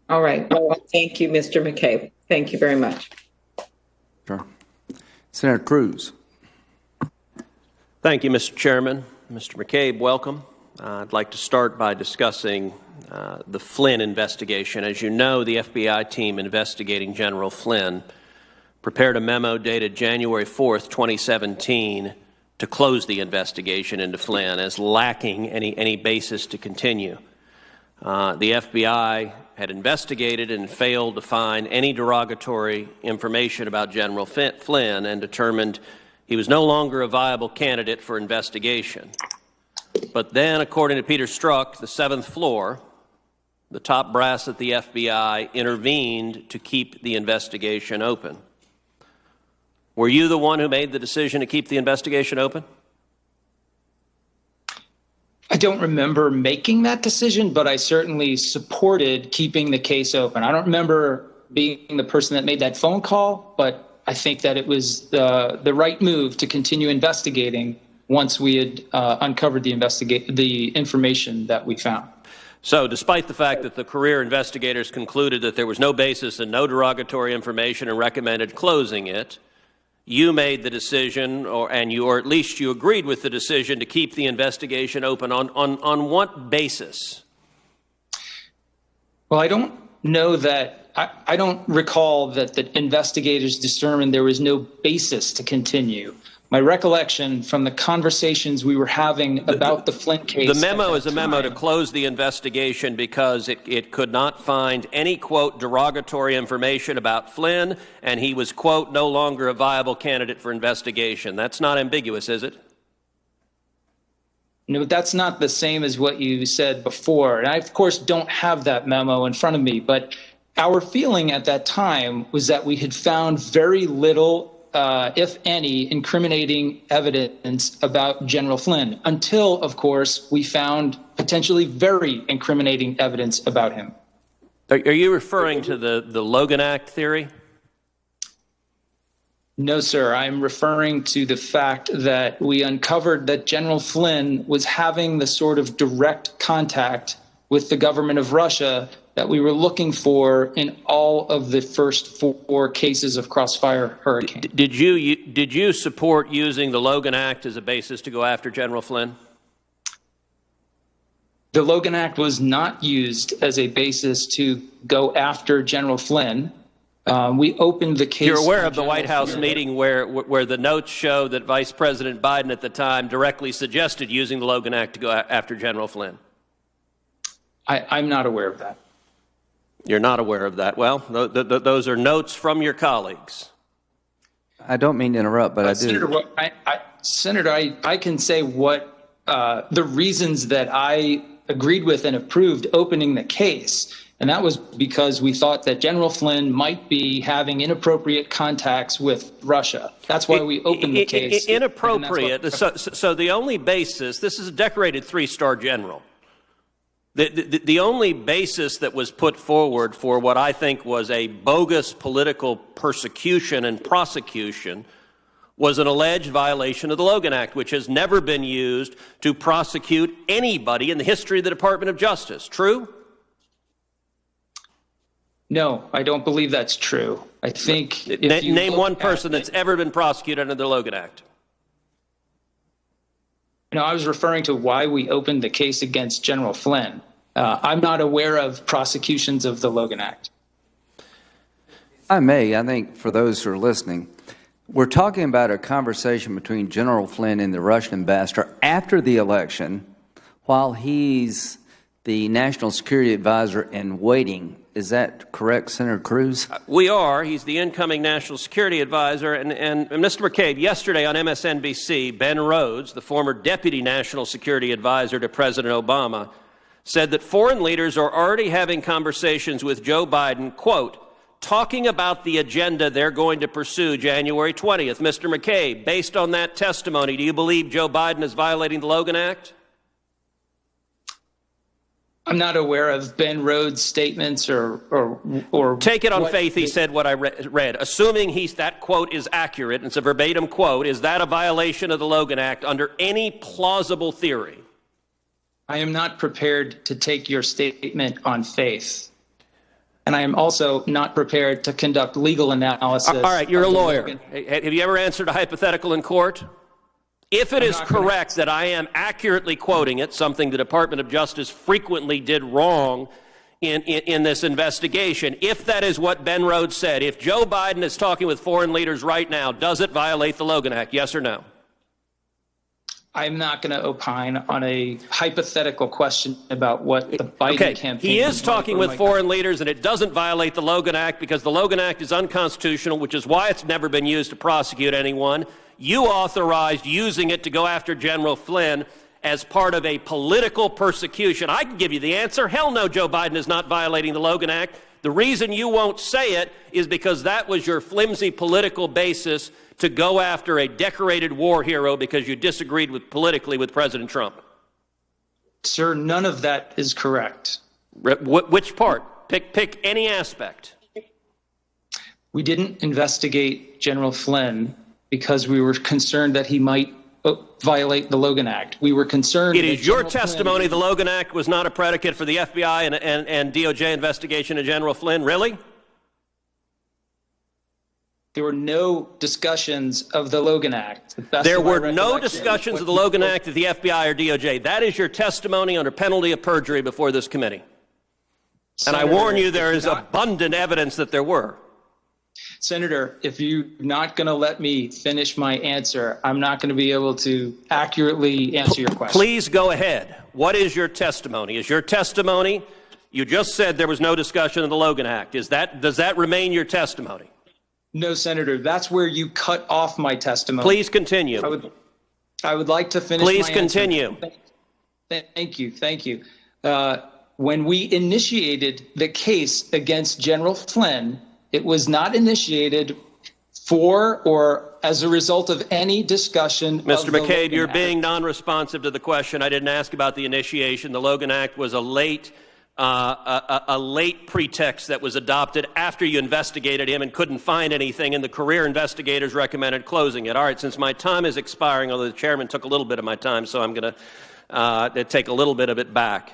All right. Well, thank you, Mr. McCabe. Thank you very much. Sure. Senator Cruz. Thank you, Mr. Chairman. Mr. McCabe, welcome. I'd like to start by discussing the Flynn investigation. As you know, the FBI team investigating General Flynn prepared a memo dated January 4th, 2017, to close the investigation into Flynn as lacking any basis to continue. The FBI had investigated and failed to find any derogatory information about General Flynn and determined he was no longer a viable candidate for investigation. But then, according to Peter Strzok, the seventh floor, the top brass at the FBI intervened to keep the investigation open. Were you the one who made the decision to keep the investigation open? I don't remember making that decision, but I certainly supported keeping the case open. I don't remember being the person that made that phone call, but I think that it was the right move to continue investigating once we had uncovered the information that we found. So, despite the fact that the career investigators concluded that there was no basis and no derogatory information and recommended closing it, you made the decision, or at least you agreed with the decision to keep the investigation open. On what basis? Well, I don't know that. I don't recall that the investigators determined there was no basis to continue. My recollection from the conversations we were having about the Flynn case. The memo is a memo to close the investigation because it could not find any, quote, derogatory information about Flynn, and he was, quote, no longer a viable candidate for investigation. That's not ambiguous, is it? No, that's not the same as what you said before. And I, of course, don't have that memo in front of me, but our feeling at that time was that we had found very little, if any, incriminating evidence about General Flynn until, of course, we found potentially very incriminating evidence about him. Are you referring to the Logan Act theory? No, sir. I'm referring to the fact that we uncovered that General Flynn was having the sort of direct contact with the government of Russia that we were looking for in all of the first four cases of Crossfire Hurricane. Did you support using the Logan Act as a basis to go after General Flynn? The Logan Act was not used as a basis to go after General Flynn. We opened the case. You're aware of the White House meeting where the notes show that Vice President Biden at the time directly suggested using the Logan Act to go after General Flynn? I'm not aware of that. You're not aware of that. Well, those are notes from your colleagues. I don't mean to interrupt, but I do. Senator, I can say what the reasons that I agreed with and approved opening the case, and that was because we thought that General Flynn might be having inappropriate contacts with Russia. That's why we opened the case. Inappropriate. So the only basis, this is a decorated three-star general. The only basis that was put forward for what I think was a bogus political persecution and prosecution was an alleged violation of the Logan Act, which has never been used to prosecute anybody in the history of the Department of Justice. True? No, I don't believe that's true. I think name one person that's ever been prosecuted under the Logan Act. No, I was referring to why we opened the case against General Flynn. I'm not aware of prosecutions of the Logan Act. I think for those who are listening, we're talking about a conversation between General Flynn and the Russian ambassador after the election while he's the national security advisor in waiting. Is that correct, Senator Cruz? We are. He's the incoming national security advisor. And Mr. McCabe, yesterday on MSNBC, Ben Rhodes, the former deputy national security advisor to President Obama, said that foreign leaders are already having conversations with Joe Biden, quote, talking about the agenda they're going to pursue January 20th. Mr. McCabe, based on that testimony, do you believe Joe Biden is violating the Logan Act? I'm not aware of Ben Rhodes' statements or take it on faith he said what I read. Assuming that quote is accurate, and it's a verbatim quote, is that a violation of the Logan Act under any plausible theory? I am not prepared to take your statement on faith. And I am also not prepared to conduct legal analysis. All right, you're a of the lawyer. Logan. Have you ever answered a hypothetical in court? If it is correct that I am accurately quoting it, something the Department of Justice frequently did wrong in this investigation, if that is what Ben Rhodes said, if Joe Biden is talking with foreign leaders right now, does it violate the Logan Act, yes or no? I'm not going to opine on a hypothetical question about what the Biden campaign. He is talking with foreign leaders, and it doesn't violate the Logan Act because the Logan Act is unconstitutional, which is why it's never been used to prosecute anyone. You authorized using it to go after General Flynn as part of a political persecution. I can give you the answer. Hell no, Joe Biden is not violating the Logan Act. The reason you won't say it is because that was your flimsy political basis to go after a decorated war hero because you disagreed politically with President Trump. Sir, none of that is correct. Which part? Pick any aspect. We didn't investigate General Flynn because we were concerned that he might violate the Logan Act. We were concerned. It is your testimony the Logan Act was not a predicate for the FBI and DOJ investigation of General Flynn. Really? There were no discussions of the Logan Act. There were no discussions of the Logan Act at the FBI or DOJ. That is your testimony under penalty of perjury before this committee. And I warn you, there is abundant evidence that there were. Senator, if you're not going to let me finish my answer, I'm not going to be able to accurately answer your question. Please go ahead. What is your testimony? Is your testimony, you just said there was no discussion of the Logan Act. Does that remain your testimony? No, Senator, that's where you cut off my testimony. Please continue. I would like to finish Please my continue. answer. Thank you. When we initiated the case against General Flynn, it was not initiated for or as a result of any discussion. Mr. McCabe, you're being non-responsive to the question. I didn't ask about the initiation. The Logan Act was a late pretext that was adopted after you investigated him and couldn't find anything, and the career investigators recommended closing it. All right, since my time is expiring, although the chairman took a little bit of my time, so I'm going to take a little bit of it back.